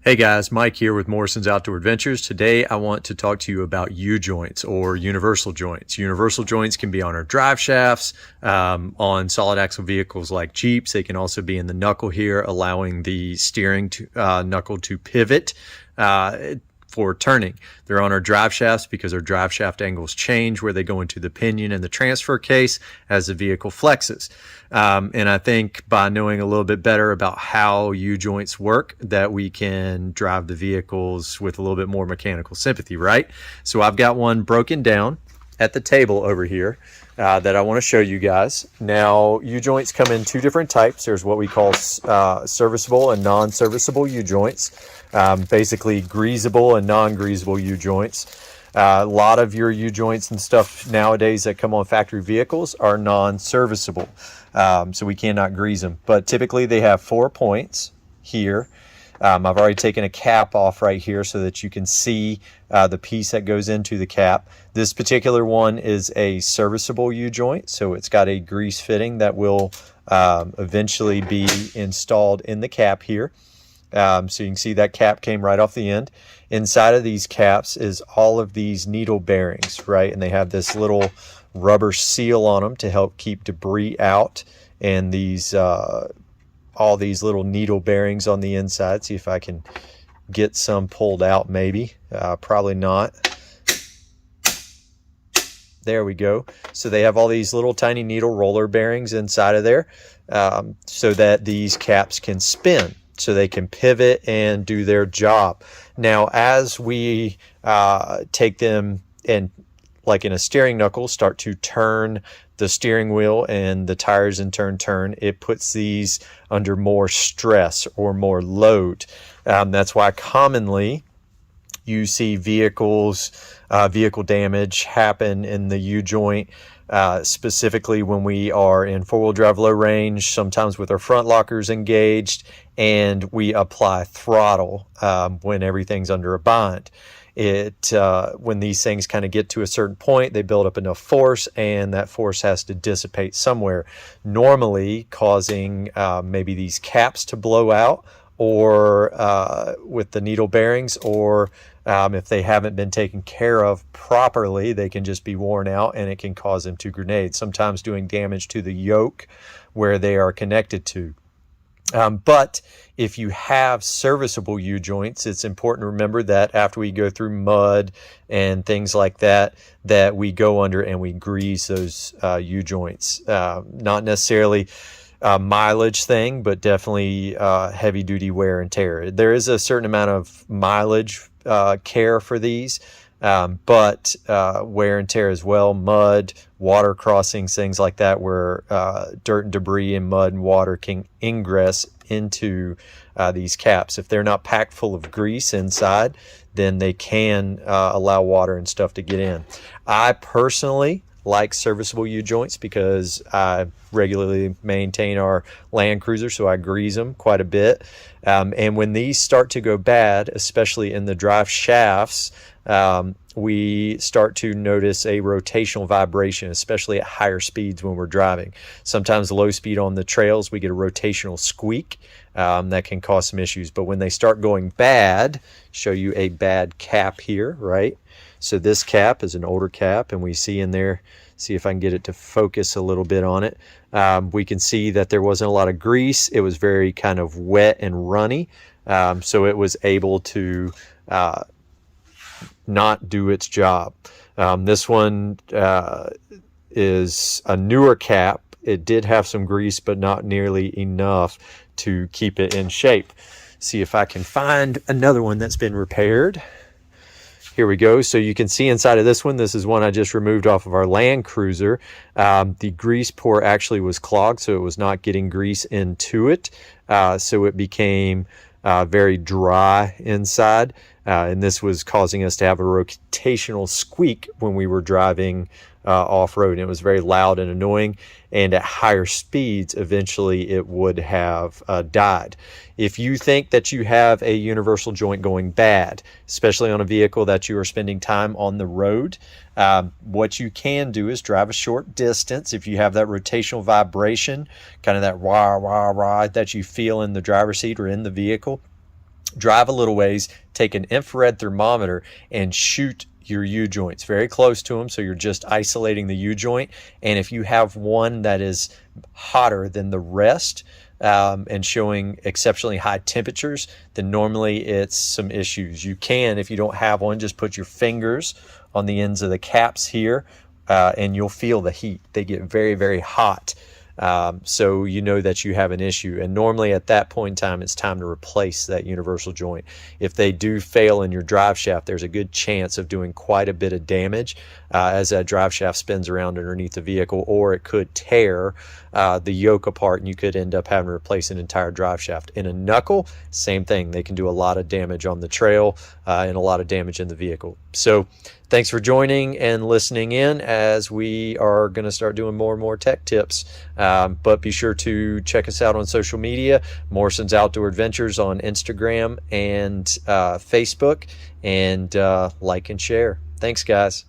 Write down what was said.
Hey guys, Mike here with Morrison's Outdoor Adventures. Today I want to talk to you about U-joints or universal joints. Universal joints can be on our drive shafts, on solid axle vehicles like Jeeps. They can also be in the knuckle here, allowing the steering knuckle to pivot for turning. They're on our drive shafts because our drive shaft angles change where they go into the pinion and the transfer case as the vehicle flexes. And I think by knowing a little bit better about how U-joints work, that we can drive the vehicles with a little bit more mechanical sympathy, right? So I've got one broken down at the table over here that I want to show you guys. Now, U-joints come in two different types. There's what we call serviceable and non-serviceable U-joints. Basically greasable and non-greasable U-joints. A lot of your U-joints and stuff nowadays that come on factory vehicles are non-serviceable, so we cannot grease them. But typically they have 4 points here. I've already taken a cap off right here so that you can see the piece that goes into the cap. This particular one is a serviceable U-joint, so it's got a grease fitting that will eventually be installed in the cap here. So you can see that cap came right off the end. Inside of these caps is all of these needle bearings, right? And they have this little rubber seal on them to help keep debris out. And these all these little needle bearings on the inside. See if I can get some pulled out maybe. Probably not. There we go. So they have all these little tiny needle roller bearings inside of there so that these caps can spin, so they can pivot and do their job. Now, as we take them and, like in a steering knuckle, start to turn the steering wheel and the tires in turn, it puts these under more stress or more load. That's why commonly you see vehicle damage happen in the U-joint, specifically when we are in four-wheel drive low range, sometimes with our front lockers engaged, and we apply throttle when everything's under a bind. When these things kind of get to a certain point, they build up enough force, and that force has to dissipate somewhere, normally causing maybe these caps to blow out, or with the needle bearings, or if they haven't been taken care of properly, they can just be worn out and it can cause them to grenade, sometimes doing damage to the yoke where they are connected to. But if you have serviceable U-joints, it's important to remember that after we go through mud and things like that, that we go under and we grease those U-joints. Not necessarily a mileage thing, but definitely heavy duty wear and tear. There is a certain amount of mileage care for these, but wear and tear as well. Mud, water crossings, things like that, where dirt and debris and mud and water can ingress into these caps. If they're not packed full of grease inside, then they can allow water and stuff to get in. I personally like serviceable U-joints because I regularly maintain our Land Cruiser, so I grease them quite a bit. And when these start to go bad, especially in the drive shafts, we start to notice a rotational vibration, especially at higher speeds when we're driving. Sometimes low speed on the trails, we get a rotational squeak that can cause some issues. But when they start going bad, show you a bad cap here, right? So this cap is an older cap, and we see in there, see if I can get it to focus a little bit on it. We can see that there wasn't a lot of grease. It was very kind of wet and runny, so it was able to not do its job. This one is a newer cap. It did have some grease, but not nearly enough to keep it in shape. See if I can find another one that's been repaired. Here we go. So you can see inside of this one, this is one I just removed off of our Land Cruiser. The grease pour actually was clogged, so it was not getting grease into it. So it became very dry inside. And this was causing us to have a rotational squeak when we were driving off-road. And it was very loud and annoying. And at higher speeds, eventually it would have died. If you think that you have a universal joint going bad, especially on a vehicle that you are spending time on the road, what you can do is drive a short distance. If you have that rotational vibration, kind of that wah, wah, wah that you feel in the driver's seat or in the vehicle, drive a little ways, take an infrared thermometer and shoot your U-joints very close to them, so you're just isolating the U-joint. And if you have one that is hotter than the rest, and showing exceptionally high temperatures, then normally it's some issues. You can, if you don't have one, just put your fingers on the ends of the caps here, and you'll feel the heat. They get very, very hot. So you know that you have an issue, and normally at that point in time it's time to replace that universal joint. If they do fail in your drive shaft, there's a good chance of doing quite a bit of damage as that drive shaft spins around underneath the vehicle, or it could tear the yoke apart and you could end up having to replace an entire drive shaft. In a knuckle, same thing. They can do a lot of damage on the trail and a lot of damage in the vehicle. So thanks for joining and listening in as we are going to start doing more and more tech tips. But be sure to check us out on social media, Morrison's Outdoor Adventures on Instagram and Facebook, and like and share. Thanks, guys.